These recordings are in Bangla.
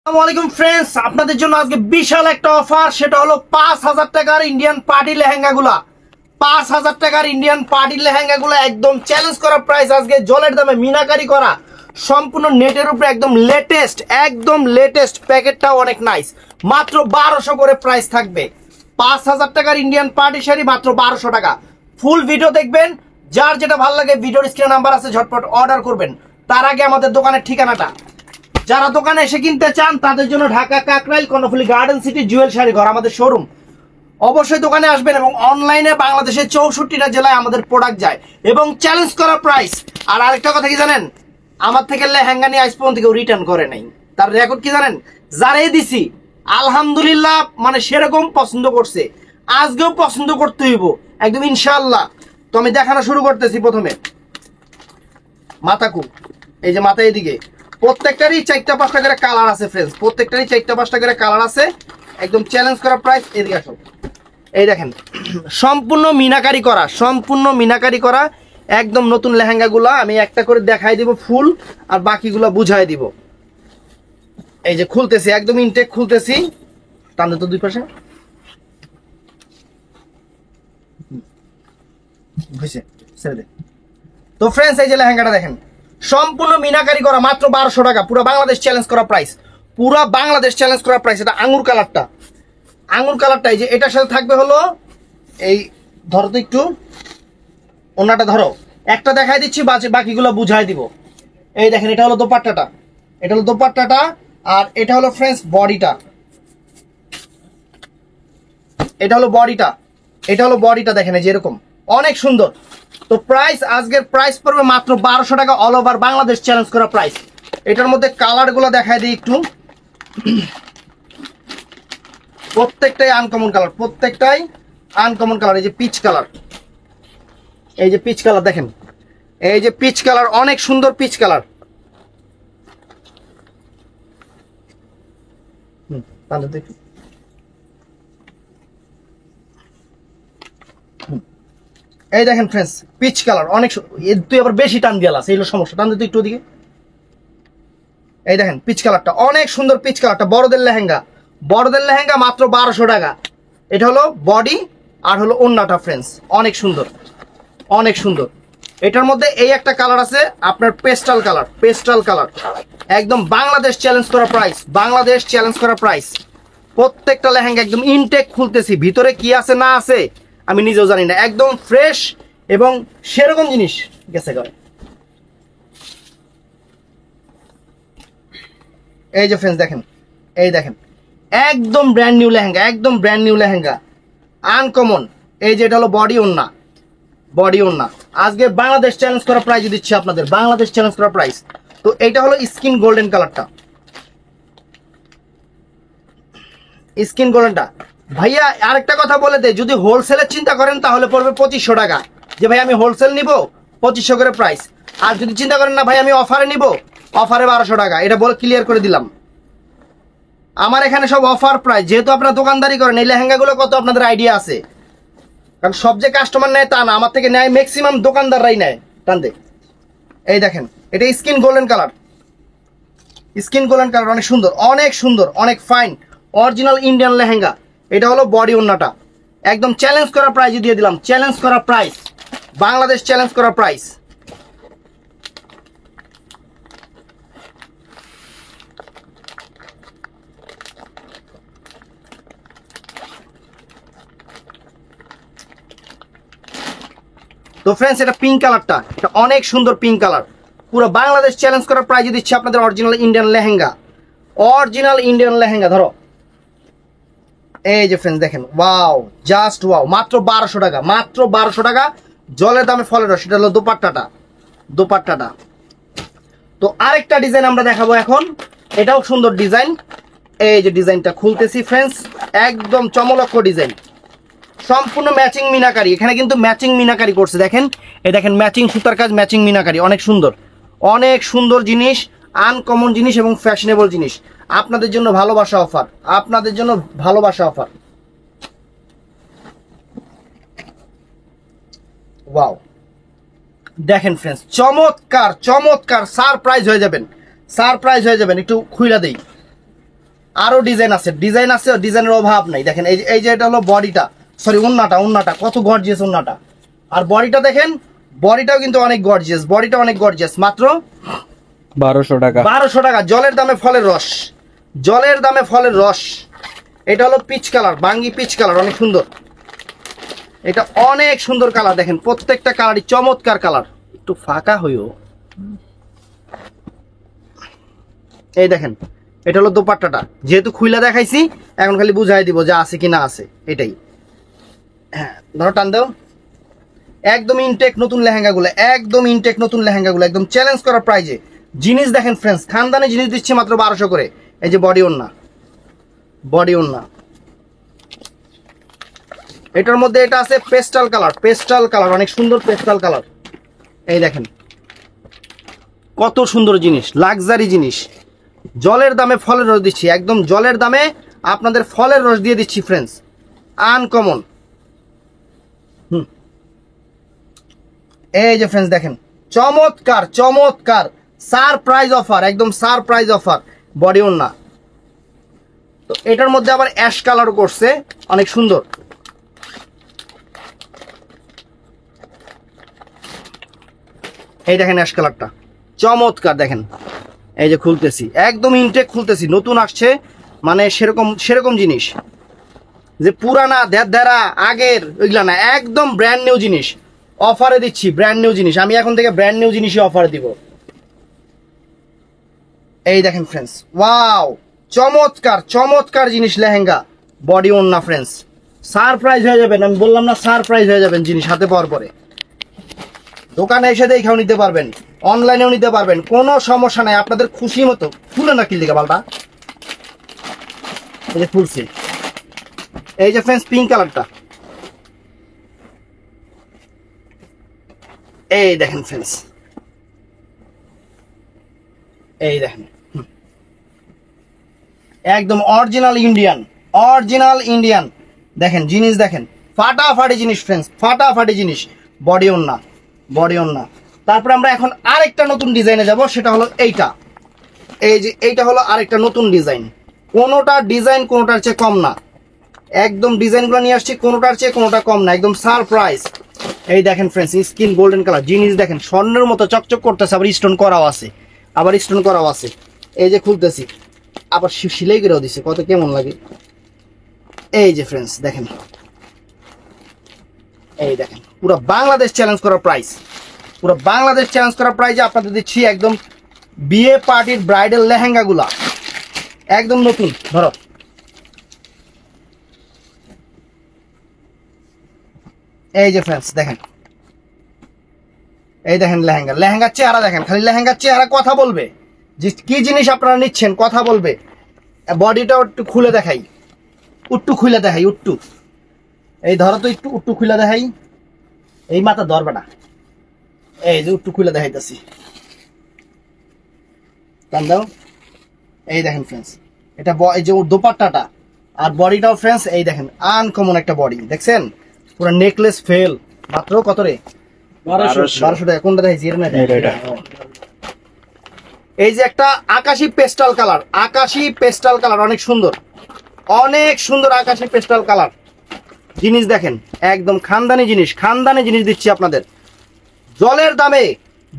আসসালামু আলাইকুম ফ্রেন্ডস, আপনাদের জন্য আজকে বিশাল একটা অফার। সেটা হলো 5,000 টাকার ইন্ডিয়ান পার্টি লেহেঙ্গাগুলা। 5,000 টাকার ইন্ডিয়ান পার্টি লেহেঙ্গাগুলা একদম চ্যালেঞ্জ করা প্রাইস। আজকে জলের দামে মিনাকারি করা, সম্পূর্ণ নেটের উপরে একদম লেটেস্ট প্যাকেটটাও অনেক নাইস। মাত্র 1200 করে প্রাইস থাকবে। 5,000 টাকার ইন্ডিয়ান পার্টি শাড়ি মাত্র 1200 টাকা। ফুল ভিডিও দেখবেন, যার যেটা ভালো লাগে ভিডিওর স্ক্রিনে নাম্বার আছে, ঝটপট অর্ডার করবেন। তার আগে আমাদের দোকানের ঠিকানাটা, যারা দোকানে এসে কিনতে চান তাদের জন্য ঢাকা কাকরাইল কর্ণফুলী গার্ডেন সিটি জুয়েল শাড়ি ঘর আমাদের শোরুম। অবশ্যই দোকানে আসবেন এবং অনলাইনে বাংলাদেশের 64টা জেলায় আমাদের প্রোডাক্ট যায় এবং চ্যালেঞ্জ করা প্রাইস। আর আরেকটা কথা কি জানেন, আমার থেকে লেহেঙ্গা নিয়ে আজ পর্যন্ত কেউ রিটার্ন করে নাই। তার রেকর্ড কি জানেন, যারাই দিছি আলহামদুলিল্লাহ মানে সেরকম পছন্দ করছে, আজকেও পছন্দ করতে হইব একদম ইনশাআল্লাহ। তো আমি দেখানো শুরু করতেছি। প্রথমে মাথাকু, এই যে মাথা এদিকে, প্রত্যেকটারই 4-5টা করে কালার আছে ফ্রেন্ডস, প্রত্যেকটারই 4-5টা করে কালার আছে। একদম চ্যালেঞ্জ করা প্রাইস। এদিকে আসো, এই দেখেন সম্পূর্ণ মিনাকারি করা একদম নতুন লেহেঙ্গাগুলা। আমি একটা করে দেখাই দিব ফুল, আর বাকিগুলা বুঝাই দিব। এই যে খুলতেছি, একদম ইনটেক খুলতেছি। টানতে তো দুই পাশে হয়েছে, ছেড়ে দে। তো ফ্রেন্ডস, এই যে লেহেঙ্গাটা দেখেন, সম্পূর্ণ মিনাকারি করা, মাত্র 1200 টাকা। পুরো বাংলাদেশ চ্যালেঞ্জ করা প্রাইস, এটা আঙ্গুর কালারটা, এই যে এটার সাথে থাকবে হলো এই, ধরো তো একটু ওনাটা ধরো, একটা দেখাই দিচ্ছি, বাকিগুলো বুঝাই দিব। এই দেখেন, এটা হলো দোপাট্টাটা, আর এটা হলো ফ্রেন্ডস বডিটা, দেখেন এই যে এরকম অনেক সুন্দর। তো প্রাইস, আজকের প্রাইস পড়বে মাত্র 1200 টাকা, অল ওভার বাংলাদেশ চ্যালেঞ্জ করা প্রাইস। এটার মধ্যে কালার গুলো দেখাই দিই একটু, প্রত্যেকটাই আনকমন কালার। এই যে পিচ কালার, দেখেন এই যে পিচ কালার, অনেক সুন্দর পিচ কালার। এই দেখেন ফ্রেন্ডস, পিচ কালার অনেক, তুই আবার বেশি টান দিয়ে আলাস, এই হলো সমস্যা। টান দিতে একটু ওদিকে। এই দেখেন পিচ কালারটা অনেক সুন্দর, বড়দের লেহেঙ্গা মাত্র 1200 টাকা। এটা হলো বডি, আর হলো ওন্নাটা ফ্রেন্ডস, অনেক সুন্দর। এটার মধ্যে এই একটা কালার আছে আপনার পেস্টাল কালার, একদম বাংলাদেশ চ্যালেঞ্জ করা প্রাইস। প্রত্যেকটা লেহেঙ্গা একদম ইনটেক খুলতেছি, ভিতরে কি আছে না আছে আমি নিজেও জানি না, একদম ফ্রেশ এবং সেরকম জিনিস গেছে গায়ে। এই যে ফ্রেন্ডস দেখেন, একদম ব্র্যান্ড নিউ লেহেঙ্গা, আনকমন। এই যে এটা হলো বডি ওন্না। আজকে বাংলাদেশ চ্যালেঞ্জ করা প্রাইস দিচ্ছি আপনাদের, তো এটা হলো স্কিন গোল্ডেনটা। ভাইয়া আরেকটা কথা বলে দে, যদি হোলসেলের চিন্তা করেন তাহলে পড়বে 2500 টাকা, যে ভাই আমি হোলসেল নিব 2500 করে প্রাইস। আর যদি চিন্তা করেন না ভাই আমি অফারে নিব, অফারে 1200 টাকা। এটা বলে ক্লিয়ার করে দিলাম। আমার এখানে সব অফার প্রাইস, যেহেতু আপনারা দোকানদারি করেন, এই লেহেঙ্গাগুলো কত আপনাদের আইডিয়া আছে, কারণ সব যে কাস্টমার নেয় তা না, আমার থেকে নেয় ম্যাক্সিমাম দোকানদাররাই নেয়। টানতে এই দেখেন, এটা স্কিন গোল্ডেন কালার, অনেক সুন্দর, অনেক ফাইন, অরিজিনাল ইন্ডিয়ান লেহেঙ্গা। এটা হলো বডি ওন্নাটা, একদম চ্যালেঞ্জ করা প্রাইস দিয়ে দিলাম, বাংলাদেশ চ্যালেঞ্জ করা প্রাইস। তো ফ্রেন্ডস, এটা পিঙ্ক কালারটা, এটা অনেক সুন্দর পিঙ্ক কালার। পুরো বাংলাদেশ চ্যালেঞ্জ করার প্রাইস দিচ্ছে আপনাদের অরিজিনাল ইন্ডিয়ান লেহেঙ্গা। ধরো এই যে ফ্রেন্ডস দেখেন, ওয়াও, জাস্ট ওয়াও, মাত্র 1200 টাকা, জলের দামে ফলের রস। সেটা হলো দোপাট্টাটা। তো আরেকটা ডিজাইন আমরা দেখাবো এখন, এটাও সুন্দর ডিজাইন। এই যে ডিজাইনটা খুলতেছি ফ্রেন্ডস, একদম চমলক্ষ ডিজাইন, সম্পূর্ণ ম্যাচিং মিনাকারি। এখানে কিন্তু ম্যাচিং মিনাকারি করছে, দেখেন এই দেখেন, ম্যাচিং সুতার কাজ, ম্যাচিং মিনাকারি, অনেক সুন্দর জিনিস, আনকমন জিনিস এবং ফ্যাশনেবল জিনিস। আপনাদের জন্য ভালোবাসা অফার, ওয়াও, দেখেন ফ্রেন্ডস, চমৎকার, সারপ্রাইজ হয়ে যাবেন। একটু খুইলা দেই, আরো ডিজাইন আছে, ডিজাইনের অভাব নাই। দেখেন এই যে এটা হলো বডিটা, সরি উন্নাটা কত গর্জিয়াস উন্নাটা। আর বডিটা দেখেন, বডিটাও কিন্তু অনেক গর্জিয়াস, মাত্র 1200 টাকা। 1200 টাকা। জলের দামে ফলের রস। এটা হলো পিচ কালার, বাঙ্গি পিচ কালার, অনেক সুন্দর। এটা অনেক সুন্দর কালার, দেখেন প্রত্যেকটা কালারই চমৎকার কালার। একটু ফাঁকা হইও। এই দেখেন, এটা হলো দোপাট্টাটা, যেহেতু খুইলা দেখাইছি এখন খালি বুঝাই দিব যে আছে কি না আছে, এটাই। হ্যাঁ ধরো, টান দাও। একদম ইনটেক নতুন লেহেঙ্গাগুলো, একদম চ্যালেঞ্জ করা প্রাইজে জিনিস দেখেন ফ্রেন্ডস, খানদানি জিনিস দিচ্ছি মাত্র 1200 করে। এই যে বডি ওন্না, এটার মধ্যে এটা আছে পেস্টাল কালার, অনেক সুন্দর পেস্টাল কালার। এই দেখেন কত সুন্দর জিনিস, লাক্সারি জিনিস। জলের দামে ফলের রস দিচ্ছি, একদম জলের দামে আপনাদের ফলের রস দিয়ে দিচ্ছি ফ্রেন্ডস, আনকমন। এই যে ফ্রেন্ডস দেখেন, চমৎকার সারপ্রাইজ অফার, একদম সারপ্রাইজ অফার। বডি ওন্না, তো এটার মধ্যে আবার অ্যাশ কালার করছে, অনেক সুন্দর। এই দেখেন অ্যাশ কালারটা চমৎকার, দেখেন এই যে খুলতেছি, একদম ইনটেক খুলতেছি, নতুন আসছে, মানে সেরকম জিনিস যে পুরানা দেড় আগের ওইগুলা না, একদম ব্র্যান্ড নিউ জিনিস অফারে দিচ্ছি, ব্র্যান্ড নিউ জিনিস। আমি এখন থেকে ব্র্যান্ড নিউ জিনিসই অফারে দিব। এই দেখেন ফ্রেন্ডস, ওয়াও, চমৎকার জিনিস লেহেঙ্গা, বডি ওন্না ফ্রেন্ডস, সারপ্রাইজ হয়ে যাবেন। আমি বললাম না, সারপ্রাইজ হয়ে যাবেন জিনিস হাতে পাওয়ার পরে। দোকানে এসে দেখেও নিতে পারবেন, অনলাইনেও নিতে পারবেন, কোনো সমস্যা নাই, আপনাদের খুশি মতো। খুলে না কি দিকে বালটা, এই যে খুলছি। এই যে ফ্রেন্ডস পিঙ্ক কালারটা, এই দেখেন ফ্রেন্ডস, এই দেখেন একদম অরিজিনাল ইন্ডিয়ান। দেখেন জিনিস, দেখেন ফাটাফাটি জিনিস ফ্রেন্ডস, ফাটাফাটি জিনিস। বডি ওন্না। তারপরে আমরা এখন আরেকটা নতুন ডিজাইনে যাব, সেটা হলো এইটা। এই যে এইটা হলো আরেকটা নতুন ডিজাইন, কোনোটার চেয়ে কম না, একদম ডিজাইনগুলো নিয়ে আসছি, কোনোটার চেয়ে কোনোটা কম না, একদম সারপ্রাইজ। এই দেখেন ফ্রেন্ডস, স্কিন গোল্ডেন কালার জিনিস, দেখেন স্বর্ণের মতো চকচক করতেছে, আবার স্টোন করাও আছে। এই যে খুলতেছি, আবার সিলাই করেও দিছে, কত কেমন লাগে। এই যে ফ্রেন্ডস দেখেন, এই দেখেন পুরো বাংলাদেশ চ্যালেঞ্জ করা প্রাইজে আপনাদের দিচ্ছি একদম বিয়ে পার্টির ব্রাইডাল লেহেঙ্গা গুলা, একদম নতুন। ধরো, এই যে ফ্রেন্ডস দেখেন, এই দেখেন লেহেঙ্গার চেহারা দেখেন, খালি লেহেঙ্গার চেহারা কথা বলবে যে কি জিনিস আপনারা নিচ্ছেন, কথা বলবে। বডিটা একটু খুলে দেখাই, উট্টু। এই ধরো তো, একটু উট্টু খুলে দেখাই, এই মাথা ধরবে না, এই যে উট্টু খুলে দেখাইতেছি, টান দাও। এই দেখেন ফ্রেন্ডস, এটা এই যে দোপাট্টাটা আর বডিটাও ফ্রেন্ডস, এই দেখেন আনকমন একটা বডি, দেখছেন পুরো নেকলেস ফেল। মাত্র কত রে? 1200 টাকা। কোনটা দেখাইছি? এই যে একটা আকাশি পেস্টাল কালার, অনেক সুন্দর আকাশি পেস্টাল কালার জিনিস। দেখেন একদম খানদানি জিনিস দিচ্ছি আপনাদের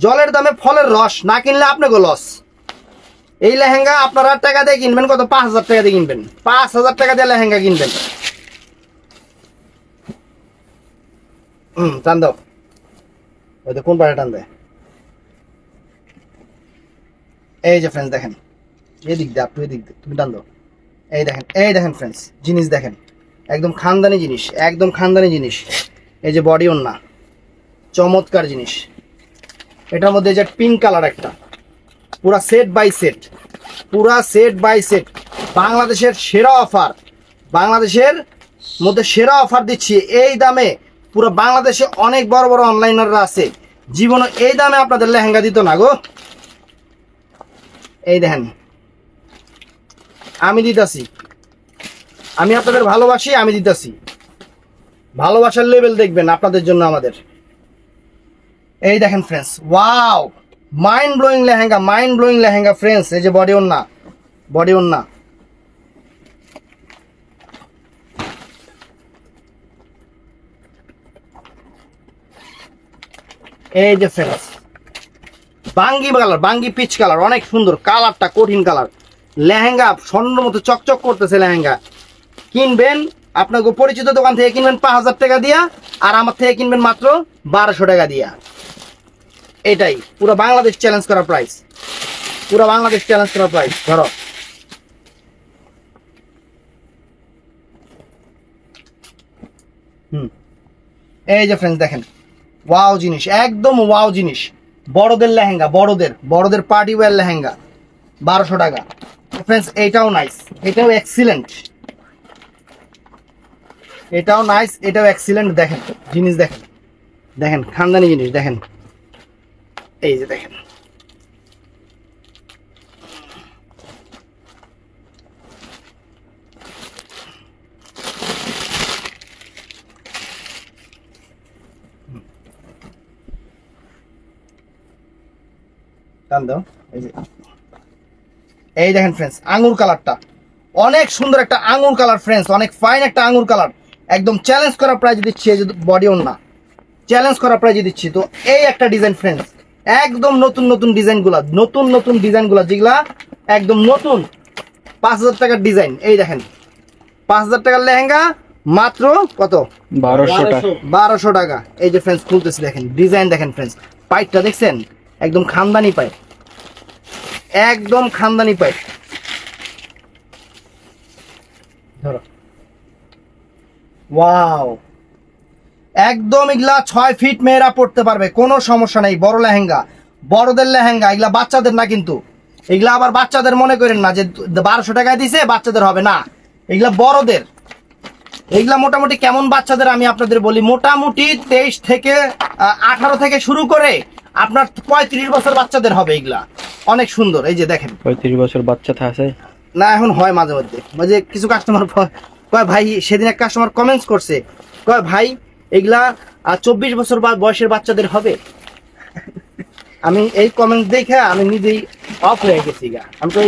জলের দামে ফলের রস। না কিনলে আপনাকে লস। এই লেহেঙ্গা আপনারা টাকা দিয়ে কিনবেন, কত? 5000 টাকা দিয়ে কিনবেন, 5000 টাকা দিয়ে লেহেঙ্গা কিনবেন। টান দাও, ওই তো কোন পাড়ে টান দেয়। এই যে ফ্রেন্ডস দেখেন, এদিক দিয়ে আপনি, এদিক দিয়ে তুমি টান দাও। এই দেখেন ফ্রেন্ডস, জিনিস দেখেন একদম খানদানি জিনিস। এই যে বডি ওন্না, চমৎকার জিনিস। এটার মধ্যে যে পিঙ্ক কালার একটা, পুরা সেট বাই সেট, বাংলাদেশের মধ্যে সেরা অফার দিচ্ছি এই দামে। পুরো বাংলাদেশে অনেক বড় বড় অনলাইনাররা আছে, জীবনে এই দামে আপনাদের লেহেঙ্গা দিত না গো। এই দেখেন, আমি দিতাছি, আমি আপনাদের ভালোবাসি, আমি দিতাছি। ভালোবাসার লেভেল দেখবেন আপনাদের জন্য আমাদের। এই দেখেন friends, wow, mind blowing lehenga friends. এই যে বডি ওন্না, এই যে ফ্রেন্ডস বাঙ্গি কালার, বাঙ্গি পিচ কালার, অনেক সুন্দর কালারটা, কঠিন কালার। লেহেঙ্গা স্বর্ণের মতো চকচক করতেছে লেহেঙ্গা। কিনবেন আপনাকে পরিচিত দোকান থেকে কিনবেন 5,000 টাকা দিয়া, আর আমার থেকে কিনবেন মাত্র 1200 টাকা দিয়া। এটাই পুরো বাংলাদেশ চ্যালেঞ্জ করা প্রাইস, পুরো বাংলাদেশ চ্যালেঞ্জ করা প্রাইস। ধরো এই যে ফ্রেন্ডস দেখেন, ওয়াও জিনিস, একদম ওয়াও জিনিস। বড়দের লেহেঙ্গা, বড়দের পার্টি ওয়্যার লেহেঙ্গা 1200 টাকা। ফ্রেন্ডস এটাও নাইস, এটাও এক্সিলেন্ট, এটাও নাইস, এটাও এক্সিলেন্ট। দেখেন জিনিস, দেখেন দেখেন খানদানি জিনিস দেখেন। এই যে দেখেন, এই দেখেন ফ্রেন্ডস আঙ্গুর কালারটা অনেক সুন্দর একটা আঙ্গুর কালার ফ্রেন্ডস, অনেক ফাইন একটা আঙ্গুর কালার। একদম চ্যালেঞ্জ করা প্রাইজ দিচ্ছি, এই যে বডি ওন না, চ্যালেঞ্জ করা প্রাইজ দিচ্ছি। তো এই একটা ডিজাইন ফ্রেন্ডস, একদম নতুন নতুন ডিজাইনগুলা, নতুন নতুন ডিজাইনগুলা যেগুলা একদম নতুন, 5,000 টাকার ডিজাইন। এই দেখেন 5,000 টাকার লেহেঙ্গা মাত্র কত? 1200 টাকা। 1200 টাকা। এই যে ফ্রেন্ডস খুলতেছি, দেখেন ডিজাইন দেখেন ফ্রেন্ডস, পাইপটা দেখছেন একদম খানদানি পাইপ, একদম খানদানি পাইপ। ধরো ওয়াও, একদম এগুলা 6 ফিট মেয়েরা পড়তে পারবে, কোনো সমস্যা নেই। বড় লেহেঙ্গা, বড়দের লেহেঙ্গা, এগুলা বাচ্চাদের না কিন্তু। এগুলা আবার বাচ্চাদের মনে করেন না যে 1200 টাকায় দিছে বাচ্চাদের হবে না, এগুলা বড়দের। এগুলা মোটামুটি কেমন বাচ্চাদের আমি আপনাদের বলি, মোটামুটি 23 থেকে 18 থেকে শুরু করে আপনার 35 বছর বাচ্চাদের হবে এগুলা। অনেক সুন্দর। এই যে দেখেন 35 বছর বাচ্চা আছে না, এখন হয় মাঝে মধ্যে, মাঝে কিছু কাস্টমার কয় ভাই, সেদিন এক কাস্টমার কমেন্টস করছে, কয় ভাই এগুলা 24 বছর বয়সের বাচ্চাদের হবে। আমি এই কমেন্ট দেখে আমি নিজেই অফ হয়ে গেছি গা। আমি তো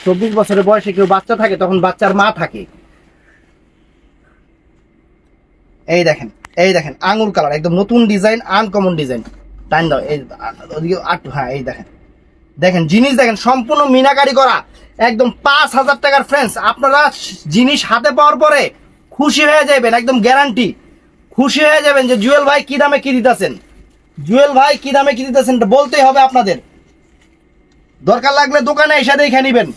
24 বছরের বয়সে কেউ বাচ্চা থাকে তখন বাচ্চার মা থাকে। এই দেখেন, এই দেখেন আঙুর কালার, একদম নতুন ডিজাইন, আনকমন ডিজাইন। টাইম দাও, এই ওদিকে হ্যাঁ, এই দেখেন, দেখেন জিনিস দেখেন, সম্পূর্ণ মিনাকারি করা, একদম 5,000 টাকার ফ্রেন্ডস। আপনারা জিনিস হাতে পাওয়ার পরে খুশি হয়ে যাবেন, একদম গ্যারান্টি খুশি হয়ে যাবেন যে জুয়েল ভাই কি দামে কি দিতেছেন, জুয়েল ভাই কি দামে কি দিতেছেন বলতেই হবে আপনাদের। দরকার লাগলে দোকানে এসে দেখে নিবেন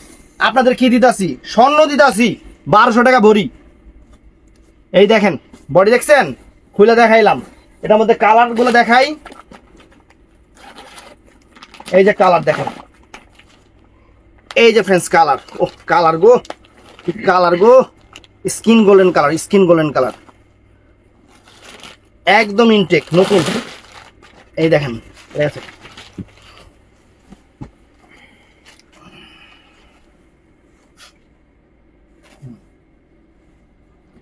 আপনাদের কি দিতাছি। স্বর্ণ দিতাছি 1200 টাকা ভরি। এই দেখেন বডি দেখছেন, খুলে দেখাইলাম। এটার মধ্যে কালার গুলো দেখাই, এই যে কালার দেখেন, এই যে ফ্রেন্ডস কালার, ও কালার গো, কালার গো, skin golden colour, skin golden colour, একদম ইনটেক নতুন। এই দেখেন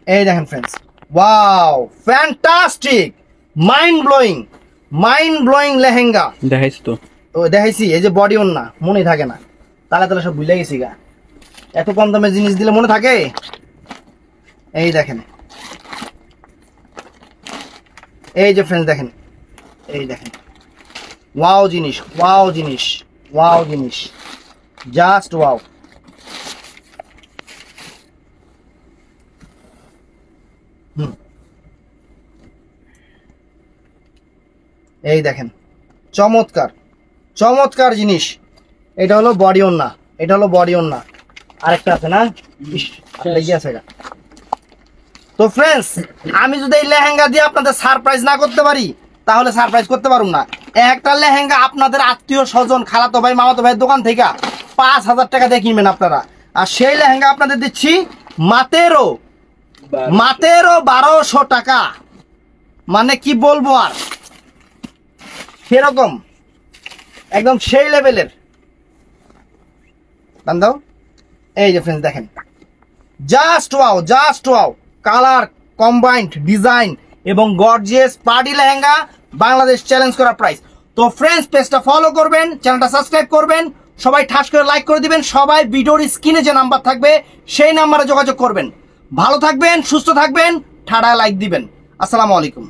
এই দেখেন friends, wow fantastic, mind blowing lehenga. দেখাইছ তো? ও দেখাইছি। এই যে বডি ওন না, মনে থাকে না, তাহলে তাহলে সব ভুলে গেছি গা। এত কম দামে জিনিস দিলে মনে থাকে। এই দেখেন, এই যে ফ্রেন্ডস দেখেন, এই দেখেন ওয়াও জিনিস, ওয়াও জিনিস, ওয়াও জিনিস, জাস্ট ওয়াও। এই দেখেন চমৎকার চমৎকার জিনিস। এটা হলো বডি ওন না, এটা হলো বডি ওন না, আরেকটা আছে না, আছে এটা। তো ফ্রেন্ডস আমি যদি এই লেহেঙ্গা দিয়ে আপনাদের সারপ্রাইজ না করতে পারি তাহলে সারপ্রাইজ করতে পারুম না। একটা লেহেঙ্গা আপনাদের আত্মীয় স্বজন, খালাতো ভাই, মামাতো ভাইয়ের দোকান থেকে 5,000 টাকা দিয়ে কিনবেন আপনারা, আর সেই লেহেঙ্গা আপনাদের দিচ্ছি মাত্র 1200 টাকা। মানে কি বলবো আর, সেরকম একদম সেই লেভেলের দাও। এই যে ফ্রেন্ডস দেখেন, just wow, just wow, colour combined design এবং gorgeous party lehenga, Bangladesh challenge করা প্রাইস। তো ফ্রেন্ডস পেজটা ফলো করবেন, চ্যানেলটা সাবস্ক্রাইব করবেন, সবাই ঠাস করে লাইক করে দিবেন, সবাই ভিডিওর স্ক্রিনে যে নাম্বার থাকবে সেই নাম্বারে যোগাযোগ করবেন। ভালো থাকবেন, সুস্থ থাকবেন, ঠাডা লাইক দিবেন। আসসালামু আলাইকুম।